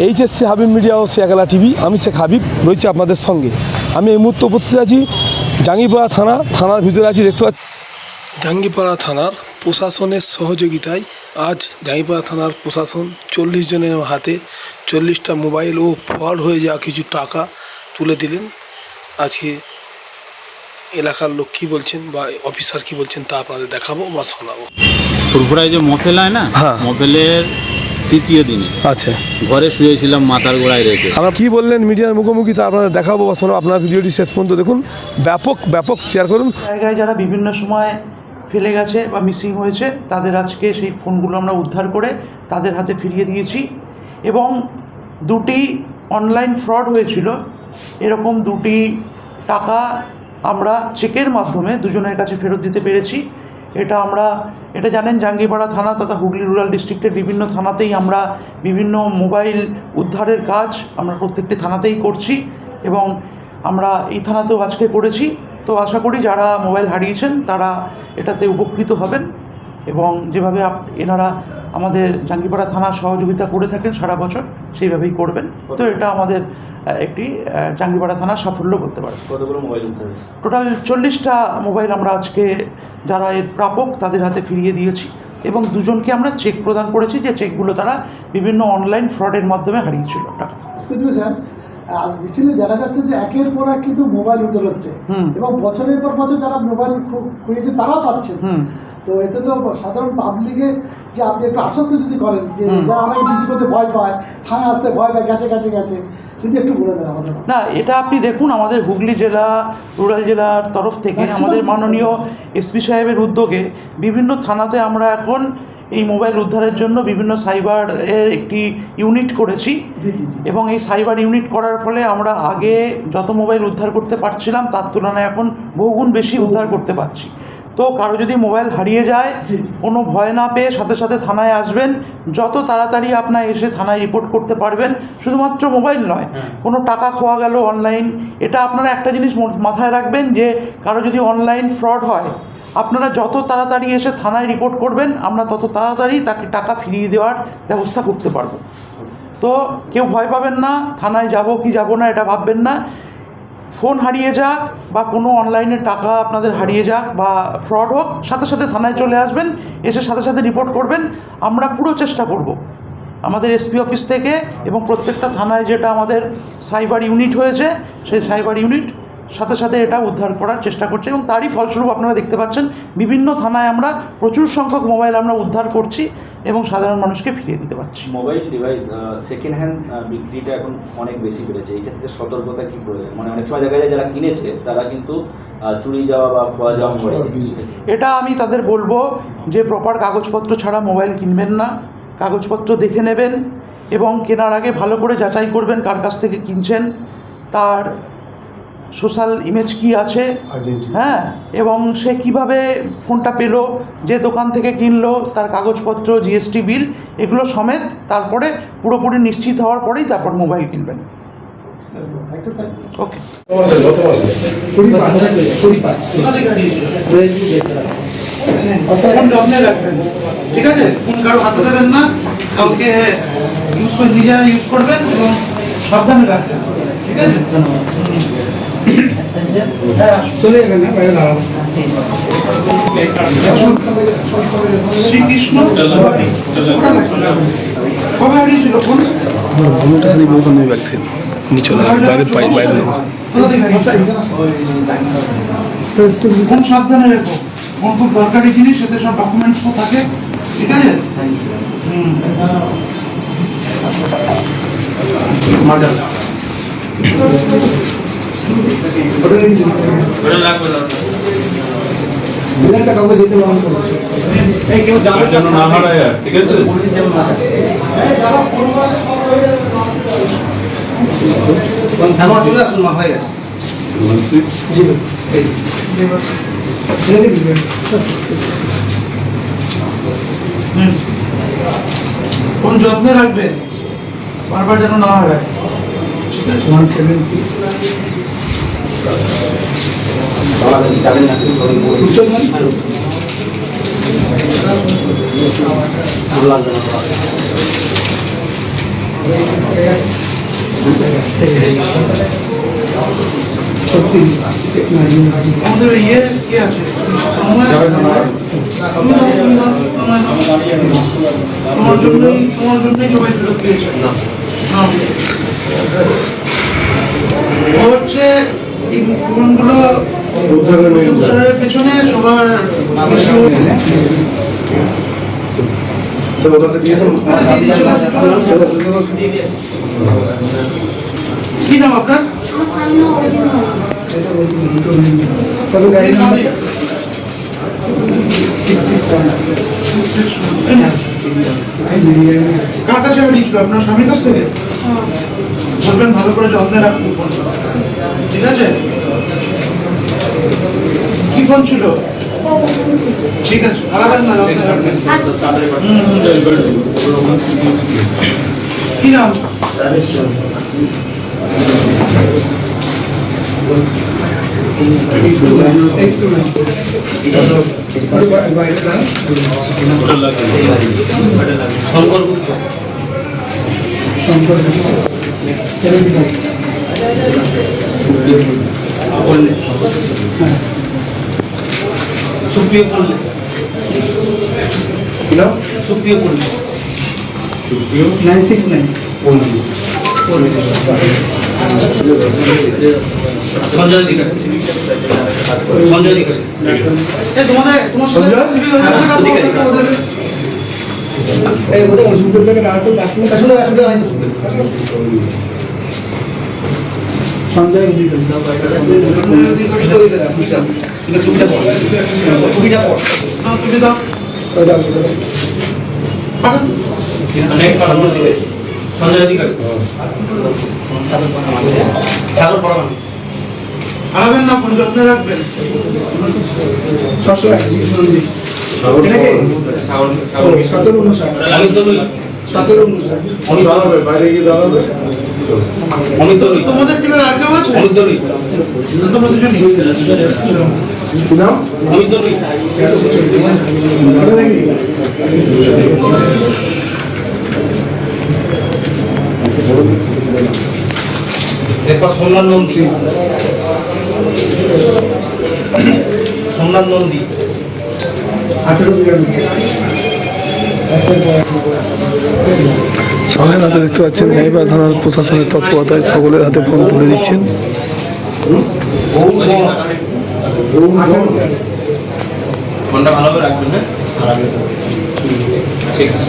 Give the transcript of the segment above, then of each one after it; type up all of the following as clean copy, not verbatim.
HSC Habib media ও Shekhala TV, আমি শেখ হাবিব রয়েছে আপনাদের সঙ্গে। আমি এই মুহূর্তে উপস্থিত আছি জাঙ্গিপাড়া থানার ভিতরে আছি। দেখতে পাচ্ছি জাঙ্গিপাড়া থানার প্রশাসনের সহযোগিতায় আজ জাঙ্গিপাড়া থানার প্রশাসন 40 জনের হাতে 40টা মোবাইল ও ফ্রড হয়ে যাওয়া কিছু টাকা তুলে দিলেন। আজকে এলাকার লোক কী বলছেন বা অফিসার কী বলছেন তা আপনাদের দেখাবো বা শোনাবো। ফুরফুরায় যে মফেল হয় না, হ্যাঁ, মফেলের তৃতীয় দিনে আচ্ছা, ঘরে শুয়েছিলাম মাথার গোড়ায় রেখে। আমরা কী বললেন মিডিয়ার মুখোমুখি তা আপনাদের দেখাবো বা শোনাবো। আপনার ভিডিওটি শেষ পর্যন্ত দেখুন, ব্যাপক শেয়ার করুন। জায়গায় যারা বিভিন্ন সময় ফেলে গেছে বা মিসিং হয়েছে তাদের আজকে সেই ফোনগুলো আমরা উদ্ধার করে তাদের হাতে ফিরিয়ে দিয়েছি। এবং দুটি অনলাইন ফ্রড হয়েছিল, এরকম দুটি টাকা আমরা চেকের মাধ্যমে দুজনের কাছে ফেরত দিতে পেরেছি। এটা জানেন জাঙ্গিপাড়া থানা তথা হুগলি রুরাল ডিস্ট্রিক্টের বিভিন্ন থানাতেই আমরা বিভিন্ন মোবাইল উদ্ধারের কাজ আমরা প্রত্যেকটি থানাতেই করছি এবং আমরা এই থানাতেও আজকে করেছি। তো আশা করি যারা মোবাইল হারিয়েছেন তারা এটাতে উপকৃত হবেন এবং যেভাবে এনারা আমাদের জাঙ্গিপাড়া থানার সহযোগিতা করে থাকেন সারা বছর সেইভাবেই করবেন। তো এটা আমাদের একটি জাঙ্গিপাড়া থানার সাফল্য বলতে পারেন। কতগুলো মোবাইল উদ্ধার হয়েছে? টোটাল 40টা মোবাইল আমরা আজকে যারা এর প্রাপক তাদের হাতে ফিরিয়ে দিয়েছি এবং দুজনকে আমরা চেক প্রদান করেছি, যে চেকগুলো তারা বিভিন্ন অনলাইন ফ্রডের মাধ্যমে হারিয়েছিল টাকা। রিসেন্টলি দেখা যাচ্ছে যে একের পর এক কিন্তু মোবাইল উদ্ধার হচ্ছে এবং বছরের পর বছর যারা মোবাইল খুঁজেছে তারাও পাচ্ছে। তো এতে তো সাধারণ পাবলিকে যে আপনি একটু আশ্বস্ত যদি করেন যে যারা অনেক বিক্রি করতে ভয় পায়, থানায় আসতে ভয় পায়, গেছে যদি একটু বলে দেন আমাদের। না, এটা আপনি দেখুন, আমাদের হুগলি জেলা রুরাল জেলার তরফ থেকে আমাদের মাননীয় এসপি সাহেবের উদ্যোগে বিভিন্ন থানাতে আমরা এখন এই মোবাইল উদ্ধারের জন্য বিভিন্ন সাইবারের একটি ইউনিট করেছি এবং এই সাইবার ইউনিট করার ফলে আমরা আগে যত মোবাইল উদ্ধার করতে পারছিলাম তার তুলনায় এখন বহুগুণ বেশি উদ্ধার করতে পারছি। তো কারো যদি মোবাইল হারিয়ে যায় কোনো ভয় না পেয়ে সাথে সাথে থানায় আসবেন, যত তাড়াতাড়ি আপনার এসে থানায় রিপোর্ট করতে পারবেন। শুধুমাত্র মোবাইল নয়, কোনো টাকা খোয়া গেল অনলাইন, এটা আপনারা একটা জিনিস মাথায় রাখবেন যে কারো যদি অনলাইন ফ্রড হয় আপনারা যত তাড়াতাড়ি এসে থানায় রিপোর্ট করবেন আমরা তত তাড়াতাড়ি তাকে টাকা ফিরিয়ে দেওয়ার ব্যবস্থা করতে পারবো। তো কেউ ভয় পাবেন না, থানায় যাব কি যাব না এটা ভাববেন না। ফোন হারিয়ে যাক বা কোনো অনলাইনে টাকা আপনাদের হারিয়ে যাক বা ফ্রড হোক, সাথে সাথে থানায় চলে আসবেন, এসে সাথে সাথে রিপোর্ট করবেন। আমরা পুরো চেষ্টা করব আমাদের এসপি অফিস থেকে এবং প্রত্যেকটা থানায় যেটা আমাদের সাইবার ইউনিট হয়েছে সেই সাইবার ইউনিট সাথে সাথে এটা উদ্ধার করার চেষ্টা করছে এবং তারই ফলস্বরূপ আপনারা দেখতে পাচ্ছেন বিভিন্ন থানায় আমরা প্রচুর সংখ্যক মোবাইল আমরা উদ্ধার করছি এবং সাধারণ মানুষকে ফিরিয়ে দিতে পারছি। মোবাইল ডিভাইস সেকেন্ড হ্যান্ড বিক্রিটা এখন অনেক বেশি বেড়েছে, এই ক্ষেত্রে সতর্কতা কী প্রয়োজন? মানে অনেক সময় দেখা যায় যারা কিনেছে তারা কিন্তু চুরি যাওয়া বা খোয়া যাওয়া করে। এটা আমি তাদের বলবো যে প্রপার কাগজপত্র ছাড়া মোবাইল কিনবেন না, কাগজপত্র দেখে নেবেন এবং কেনার আগে ভালো করে যাচাই করবেন কার কাছ থেকে কিনছেন, তার সোশ্যাল ইমেজ কি আছে, হ্যাঁ, এবং সে কিভাবে ফোনটা পেলো, যে দোকান থেকে কিনলো তার কাগজপত্র, জিএসটি বিল এগুলো সমেত তারপরে পুরোপুরি নিশ্চিত হওয়ার পরেই তারপর মোবাইল কিনবেন। ওকে, ঠিক আছে, ফোন কারো হাতে দেবেন না, কাউকে নিজেরা ইউজ করবেন এবং সাবধানে রাখবেন, ঠিক আছে? চলে যাবেন না, বাইরে দাঁড়াবো। শ্রীকৃষ্ণ কবে হারিয়েছিল ফোন? ফোন সাবধানে রেখো, ফোন খুব দরকারি জিনিস, এতে সব ডকুমেন্টসও থাকে, ঠিক আছে? কেউ যাওয়ার জন্য না হারায়, ঠিক আছে? চলে আসুন, মা হয়ে গেছে। কোন যত্নে রাখবে, বারবার যেন না হারায়, ঠিক আছে? 176 উচ্চ আমাদের ইয়ে কে আছে তোমার জন্যই সবাই ফেরত দিয়েছে না ও হচ্ছে এই ফোনগুলো উদ্ধারের পেছনে সবার কি নাম আপনার কার কাছে লিখলো আপনার স্বামীর কাছ থেকে বলবেন ভালো করে যত্নে রাখবো ঠিক আছে কি ফোন ছিল ঠিক আছে হারাবেন না যত্নে রাখবেন কি নাম সুপ্রিয় পল্লী সুপ্রিয় পল্লী 969 সঞ্জয় অধিকারী সঞ্জয় অধিকারী তোমাদের তোমার সাথে সঞ্জয় সঞ্জয় অধিকারী সাগর পরমাণু হারাবেন না ফোন যত্নে রাখবেন তোমাদের টিমের আর কেউ আছে তোমরা দুজনই এরপর সোমনাথ নন্দী সবাই হাতে দেখতে পাচ্ছেন জাঙ্গিপাড়া থানার প্রশাসনের তৎপরতায় সকলের হাতে ফোন তুলে দিচ্ছেন। ফোনটা ভালোভাবে রাখবেন না ঠিক আছে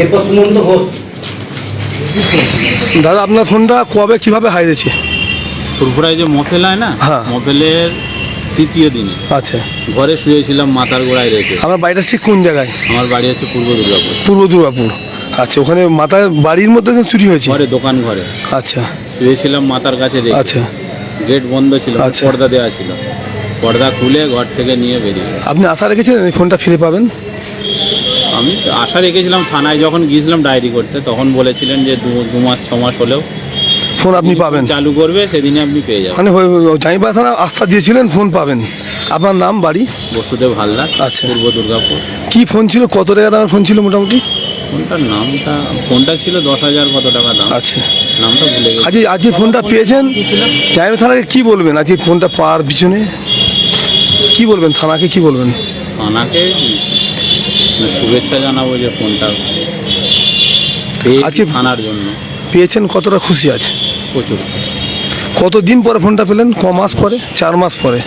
এরপর সুমন্ত ঘোষ দাদা আপনার ফোনটা কবে কিভাবে হারিয়েছে? ফুরফুরায় যে মফেল হয় না, হ্যাঁ। মফেলের তৃতীয় দিনে আচ্ছা, ঘরে শুয়েছিলাম মাথার গোড়ায় রেখে। আমার বাড়িটা ঠিক কোন জায়গায়? আমার বাড়ি হচ্ছে পূর্ব দুর্গাপুর। পূর্ব দুর্গাপুর। আচ্ছা, ওখানে মাথার বাড়ির মধ্যে চুরি হয়েছে? ঘরে, দোকান ঘরে আচ্ছা শুয়েছিলাম মাথার কাছে রেখে। আচ্ছা, গেট বন্ধ ছিল, আচ্ছা। পর্দা দেওয়া ছিল, পর্দা খুলে ঘর থেকে নিয়ে বেরিয়ে। আপনি আশা রেখেছিলেন এই ফোনটা ফিরে পাবেন? আমি আশা রেখেছিলাম, থানায় যখন গিয়েছিলাম ডায়েরি করতে তখন বলেছিলেন যে 2-6 মাস হলেও ফোন আপনি পাবেন, চালু করবে, সেদিনে আপনি পেয়ে যাবেন। মানে জাঙ্গিপাড়া থানা আস্থা দিয়েছিলেন ফোন পাবেন। আপনার নাম, বাড়ি? বসুদেব হালদার, আচ্ছা। পূর্ব দুর্গাপুর। কি ফোন ছিল, কত টাকা দামের ফোন ছিল মোটামুটি? ফোনটা ছিল 10,000 কত টাকা দাম, আচ্ছা, নামটা ভুলে গেছি। আজকে ফোনটা পেয়েছেন, জাঙ্গিপাড়া থানাকে কি বলবেন? আজকে ফোনটা পাওয়ার পিছনে কি বলবেন? থানাকে কি বলবেন? থানাকে শুভেচ্ছা জানাবো যে ফোনটা আজকে থানার জন্য পেয়েছেন, কতটা খুশি আছে? প্রচুর। কতদিন পরে ফোনটা পেলেন? ক মাস পরে? 4 মাস পরে?